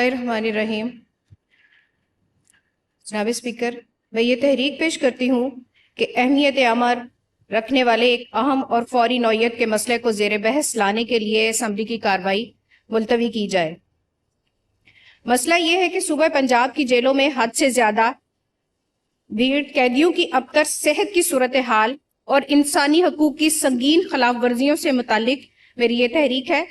الرحمن الرحیم۔ جناب اسپیکر، میں یہ تحریک پیش کرتی ہوں کہ اہمیت عامر رکھنے والے ایک اہم اور فوری نوعیت کے مسئلے کو زیر بحث لانے کے لیے اسمبلی کی کارروائی ملتوی کی جائے۔ مسئلہ یہ ہے کہ صوبہ پنجاب کی جیلوں میں حد سے زیادہ بھیڑ، قیدیوں کی ابتر صحت کی صورتحال اور انسانی حقوق کی سنگین خلاف ورزیوں سے متعلق میری یہ تحریک ہے۔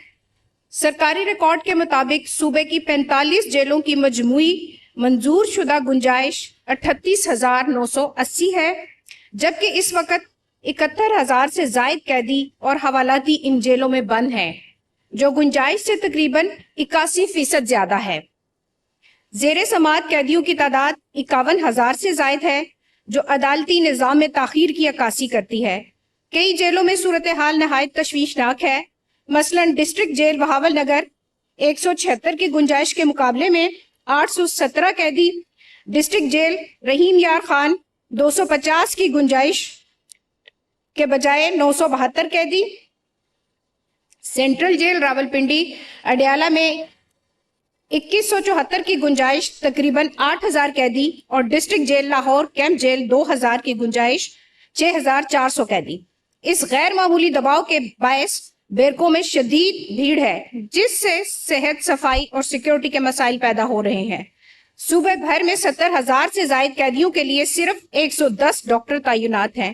سرکاری ریکارڈ کے مطابق صوبے کی 45 جیلوں کی مجموعی منظور شدہ گنجائش 38,980 ہے، جبکہ اس وقت 71,000 سے زائد قیدی اور حوالاتی ان جیلوں میں بند ہیں، جو گنجائش سے تقریباً 81% زیادہ ہے۔ زیر سماعت قیدیوں کی تعداد 51,000 سے زائد ہے، جو عدالتی نظام میں تاخیر کی عکاسی کرتی ہے۔ کئی جیلوں میں صورتحال نہایت تشویشناک ہے۔ مثلاً ڈسٹرکٹ جیل بہاول نگر 176 کی گنجائش کے مقابلے میں 817 قیدی، ڈسٹرکٹ جیل رحیم یار خان 250 کی گنجائش کے بجائے 972 قیدی، سینٹرل جیل راولپنڈی اڈیالہ میں 2174 کی گنجائش تقریباً 8,000 قیدی اور district jail Lahore camp jail 2,000 کی گنجائش 6,400 قیدی۔ اس غیر معمولی دباؤ کے باعث بیرکوں میں شدید بھیڑ ہے، جس سے صحت، صفائی اور سیکیورٹی کے مسائل پیدا ہو رہے ہیں۔ صوبے بھر میں 70,000 سے زائد قیدیوں کے لیے صرف 110 ڈاکٹر تعینات ہیں۔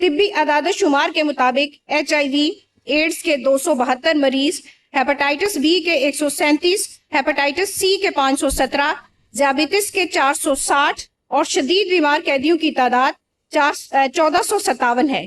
طبی اعداد و شمار کے مطابق HIV ایڈز کے 272 مریض، ہیپاٹائٹس بی کے 137، ہیپاٹائٹس سی کے 517، ذیابیطس کے 460 اور شدید بیمار قیدیوں کی تعداد 1457 ہے۔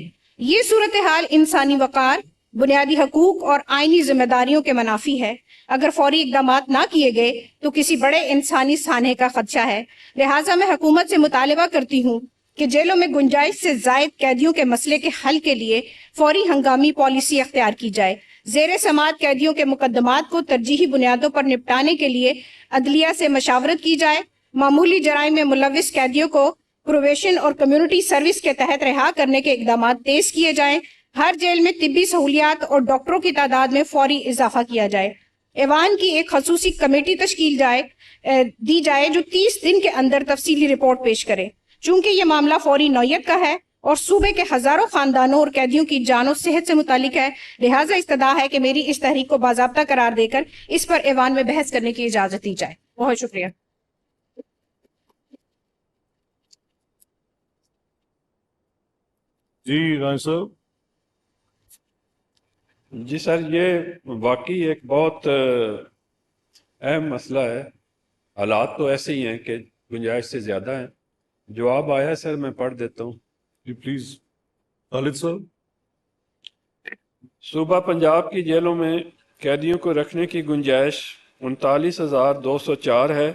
یہ صورتحال انسانی وقار، بنیادی حقوق اور آئینی ذمہ داریوں کے منافی ہے۔ اگر فوری اقدامات نہ کیے گئے تو کسی بڑے انسانی سانحے کا خدشہ ہے۔ لہٰذا میں حکومت سے مطالبہ کرتی ہوں کہ جیلوں میں گنجائش سے زائد قیدیوں کے مسئلے کے حل کے لیے فوری ہنگامی پالیسی اختیار کی جائے۔ زیر سماعت قیدیوں کے مقدمات کو ترجیحی بنیادوں پر نپٹانے کے لیے عدلیہ سے مشاورت کی جائے۔ معمولی جرائم میں ملوث قیدیوں کو پروبیشن اور کمیونٹی سروس کے تحت رہا کرنے کے اقدامات تیز کیے جائیں۔ ہر جیل میں طبی سہولیات اور ڈاکٹروں کی تعداد میں فوری اضافہ کیا جائے۔ ایوان کی ایک خصوصی کمیٹی تشکیل دی جائے جو 30 دن کے اندر تفصیلی رپورٹ پیش کرے۔ چونکہ یہ معاملہ فوری نوعیت کا ہے اور صوبے کے ہزاروں خاندانوں اور قیدیوں کی جان و صحت سے متعلق ہے، لہٰذا استدعا ہے کہ میری اس تحریک کو باضابطہ قرار دے کر اس پر ایوان میں بحث کرنے کی اجازت دی جائے۔ بہت شکریہ۔ جی رائے صاحب۔ جی سر، یہ واقعی ایک بہت اہم مسئلہ ہے۔ حالات تو ایسے ہی ہیں کہ گنجائش سے زیادہ ہیں۔ جواب آیا ہے سر، میں پڑھ دیتا ہوں۔ جی پلیز خالد صاحب۔ صوبہ پنجاب کی جیلوں میں قیدیوں کو رکھنے کی گنجائش 39,204 ہے،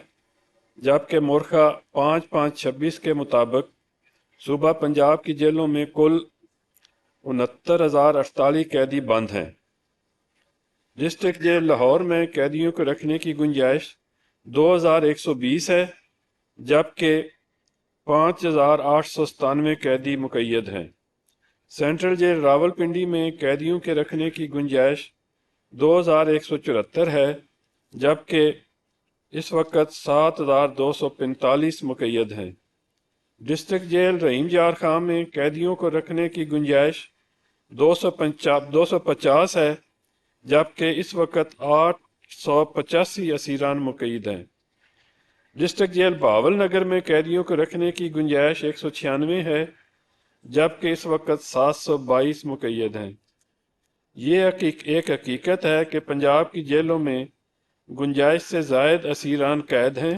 جبکہ مورخہ 5/5/26 کے مطابق صوبہ پنجاب کی جیلوں میں کل 69,048 قیدی بند ہیں۔ ڈسٹرکٹ جیل لاہور میں قیدیوں کو رکھنے کی گنجائش 2,120 ہے، جبکہ 5,897 قیدی مقید ہیں۔ سینٹرل جیل راولپنڈی میں قیدیوں کے رکھنے کی گنجائش 2,174 ہے، جبکہ اس وقت 7,245 مقید ہیں۔ ڈسٹرکٹ جیل رحیم یار خان میں قیدیوں کو رکھنے کی گنجائش 250 ہے، جبکہ اس وقت 885 اسیران مقید ہیں۔ ڈسٹرکٹ جیل بہاول نگر میں قیدیوں کو رکھنے کی گنجائش 196 ہے، جبکہ اس وقت 722 مقید ہیں۔ یہ ایک حقیقت ہے کہ پنجاب کی جیلوں میں گنجائش سے زائد اسیران قید ہیں،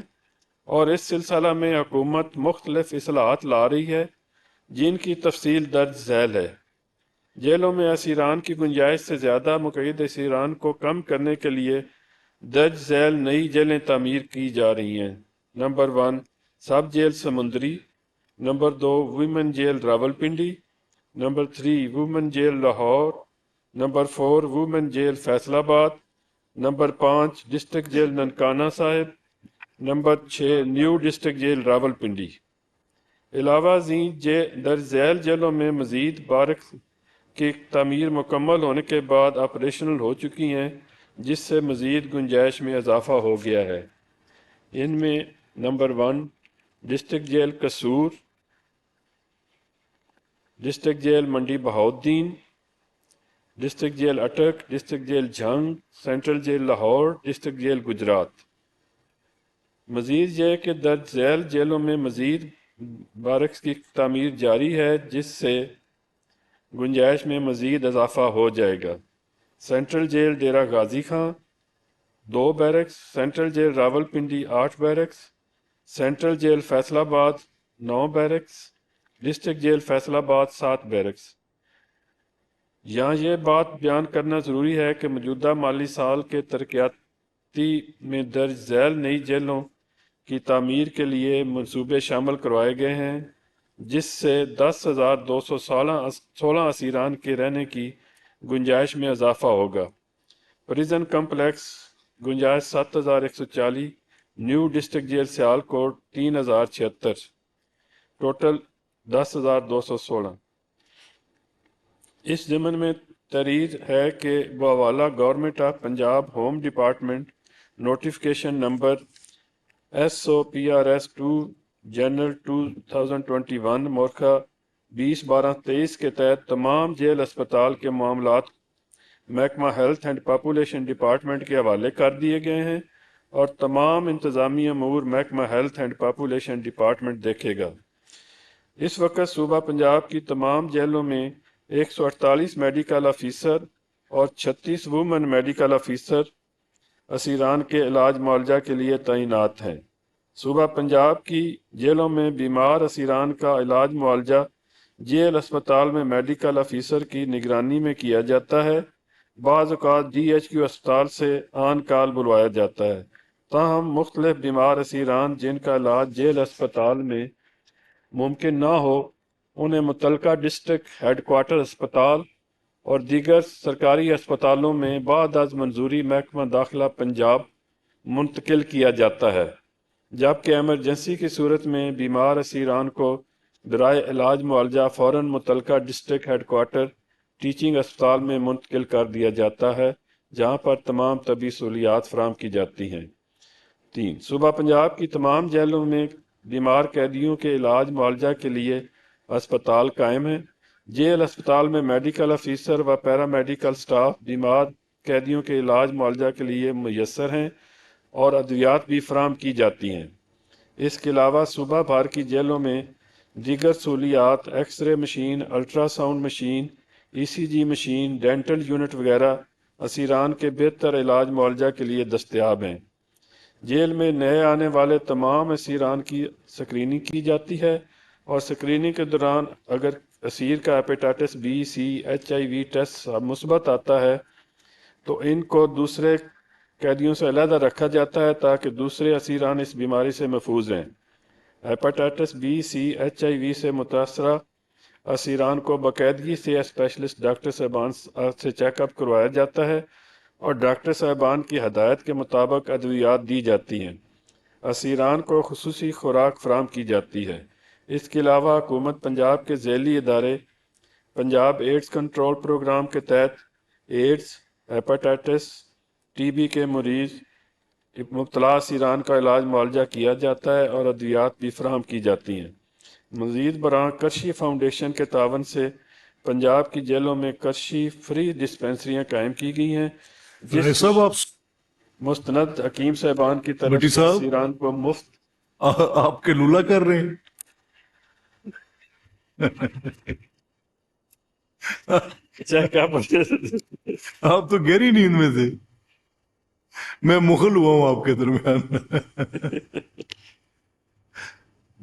اور اس سلسلہ میں حکومت مختلف اصلاحات لا رہی ہے، جن کی تفصیل درج ذیل ہے۔ جیلوں میں اسیران کی گنجائش سے زیادہ مقید اسیران کو کم کرنے کے لیے درج ذیل نئی جیلیں تعمیر کی جا رہی ہیں۔ Number 1 sub jail Samundri, number 2 women jail Rawalpindi, number 3 women jail Lahore, number 4 women jail Faisalabad, number 5 district jail Nankana Sahib, number 6 new district jail Rawalpindi. علاوہ ازیں درج ذیل جیلوں میں مزید بارک کی تعمیر مکمل ہونے کے بعد آپریشنل ہو چکی ہیں جس سے مزید گنجائش میں اضافہ ہو گیا ہے۔ ان میں number 1 district jail Kasur, district jail Mandi Bahauddin, district jail Attock, district jail Jhang, central jail Lahore, district jail Gujrat. مزید یہ کہ درج ذیل جیلوں میں مزید بارکس کی تعمیر جاری ہے، جس سے گنجائش میں مزید اضافہ ہو جائے گا۔ Central jail Dera Ghazi Khan 2 barracks, central jail Rawalpindi 8 barracks, central jail Faisalabad 9 barracks, district jail Faisal آباد 7 بیرکس۔ یہاں یہ بات بیان کرنا ضروری ہے کہ موجودہ مالی سال کے ترقیاتی میں درج ذیل نئی جیلوں کی تعمیر کے لیے منصوبے شامل کروائے گئے ہیں، جس سے 10,216 اسیران کے رہنے کی گنجائش میں اضافہ ہوگا۔ پریزن کمپلیکس گنجائش 7,140، new district jail Sialkot 3,076، total 10,216۔ اس ضمن میں تحریر ہے کہ بحوالہ government of Punjab home department notification number SOPRS 2 general 2021 مورخہ 20/12/23 کے تحت تمام جیل اسپتال کے معاملات محکمہ ہیلتھ اینڈ پاپولیشن ڈپارٹمنٹ کے حوالے کر دیے گئے ہیں، اور تمام انتظامی امور محکمہ ہیلتھ اینڈ پاپولیشن ڈپارٹمنٹ دیکھے گا۔ اس وقت صوبہ پنجاب کی تمام جیلوں میں 148 میڈیکل آفیسر اور 36 وومن میڈیکل آفیسر اسیران کے علاج معالجہ کے لیے تعینات ہیں۔ صوبہ پنجاب کی جیلوں میں بیمار اسیران کا علاج معالجہ جیل اسپتال میں میڈیکل آفیسر کی نگرانی میں کیا جاتا ہے۔ بعض اوقات DHQ اسپتال سے آن کال بلوایا جاتا ہے۔ تاہم مختلف بیمار اسیران جن کا علاج جیل اسپتال میں ممکن نہ ہو، انہیں متعلقہ ڈسٹرکٹ ہیڈ کوارٹر اسپتال اور دیگر سرکاری اسپتالوں میں بعد از منظوری محکمہ داخلہ پنجاب منتقل کیا جاتا ہے، جبکہ ایمرجنسی کی صورت میں بیمار اسیران کو برائے علاج معالجہ فوراً متعلقہ ڈسٹرکٹ ہیڈ کوارٹر ٹیچنگ اسپتال میں منتقل کر دیا جاتا ہے، جہاں پر تمام طبی سہولیات فراہم کی جاتی ہیں۔ 3 صوبہ پنجاب کی تمام جیلوں میں بیمار قیدیوں کے علاج معالجہ کے لیے اسپتال قائم ہیں۔ جیل اسپتال میں میڈیکل آفیسر و پیرا میڈیکل سٹاف بیمار قیدیوں کے علاج معالجہ کے لیے میسر ہیں اور ادویات بھی فراہم کی جاتی ہیں۔ اس کے علاوہ صوبہ بھر کی جیلوں میں دیگر سہولیات X ray machine, ultra sound machine, ECG machine, dental unit وغیرہ اسیران کے بہتر علاج معالجہ کے لیے دستیاب ہیں۔ جیل میں نئے آنے والے تمام اسیران کی سکریننگ کی جاتی ہے، اور سکریننگ کے دوران اگر اسیر کا hepatitis B C HIV test مثبت آتا ہے تو ان کو دوسرے قیدیوں سے علیحدہ رکھا جاتا ہے تاکہ دوسرے اسیران اس بیماری سے محفوظ رہیں۔ ہیپیٹائٹس B C HIV سے متاثرہ اسیران کو باقاعدگی سے اسپیشلسٹ ڈاکٹر صاحبان سے چیک اپ کروایا جاتا ہے اور ڈاکٹر صاحبان کی ہدایت کے مطابق ادویات دی جاتی ہیں۔ اسیران کو خصوصی خوراک فراہم کی جاتی ہے۔ اس کے علاوہ حکومت پنجاب کے ذیلی ادارے پنجاب ایڈز کنٹرول پروگرام کے تحت ایڈز، ہیپیٹائٹس TB کے مریض مبتلا اسیران کا علاج معالجہ کیا جاتا ہے اور ادویات بھی فراہم کی جاتی ہیں۔ مزید برآں کرشی فاؤنڈیشن کے تعاون سے پنجاب کی جیلوں میں کرشی فری ڈسپینسریاں قائم کی گئی ہیں، جس صاحب آپ مستند حکیم صاحبان کی طرف بٹی سے صاحب اسیران کو مفت آپ کے لولا کر رہے ہیں؟ چیک اپ آپ تو گہری نیند میں تھے، میں مغل ہوا ہوں آپ کے درمیان۔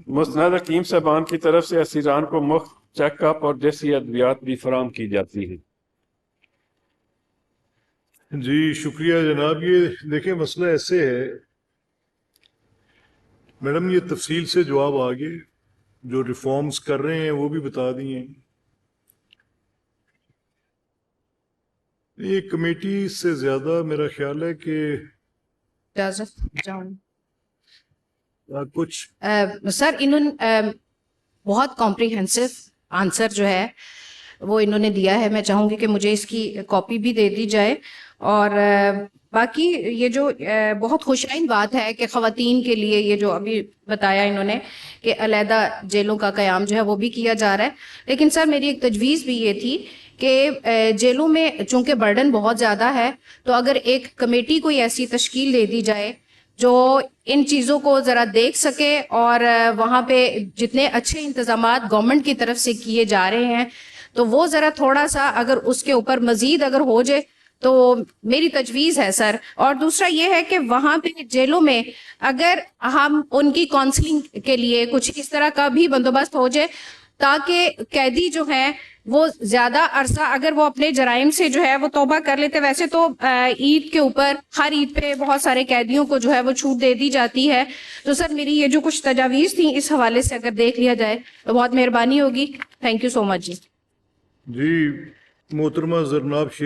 مستند حکیم صاحبان کی طرف سے اسیران کو مفت چیک اپ اور دیسی ادویات بھی فراہم کی جاتی ہیں۔ جی شکریہ جناب۔ یہ دیکھیں مسئلہ ایسے ہے میڈم، یہ تفصیل سے جواب آگے جو ریفارمز کر رہے ہیں وہ بھی بتا دیے۔ یہ کمیٹی سے زیادہ میرا خیال ہے کہ کچھ سر انہوں نے بہت کمپریہنسو آنسر جو ہے وہ انہوں نے دیا ہے۔ میں چاہوں گی کہ مجھے اس کی کاپی بھی دے دی جائے، اور باقی یہ جو بہت خوشائن بات ہے کہ خواتین کے لیے یہ جو ابھی بتایا انہوں نے کہ علیحدہ جیلوں کا قیام جو ہے وہ بھی کیا جا رہا ہے. لیکن سر میری ایک تجویز بھی یہ تھی کہ جیلوں میں چونکہ برڈن بہت زیادہ ہے تو اگر ایک کمیٹی کوئی ایسی تشکیل دے دی جائے جو ان چیزوں کو ذرا دیکھ سکے اور وہاں پہ جتنے اچھے انتظامات گورنمنٹ کی طرف سے کیے جا رہے ہیں تو وہ ذرا تھوڑا سا اگر اس کے اوپر مزید اگر ہو جائے تو میری تجویز ہے سر. اور دوسرا یہ ہے کہ وہاں پہ جیلوں میں اگر ہم ان کی کاؤنسلنگ کے لیے کچھ اس طرح کا بھی بندوبست ہو جائے تاکہ قیدی جو ہیں وہ زیادہ عرصہ اگر وہ اپنے جرائم سے جو ہے وہ توبہ کر لیتے. ویسے تو عید کے اوپر ہر عید پہ بہت سارے قیدیوں کو جو ہے وہ چھوٹ دے دی جاتی ہے. تو سر میری یہ جو کچھ تجاویز تھیں اس حوالے سے اگر دیکھ لیا جائے تو بہت مہربانی ہوگی. تھینک یو سو مچ. جی محترمہ زرناب شیر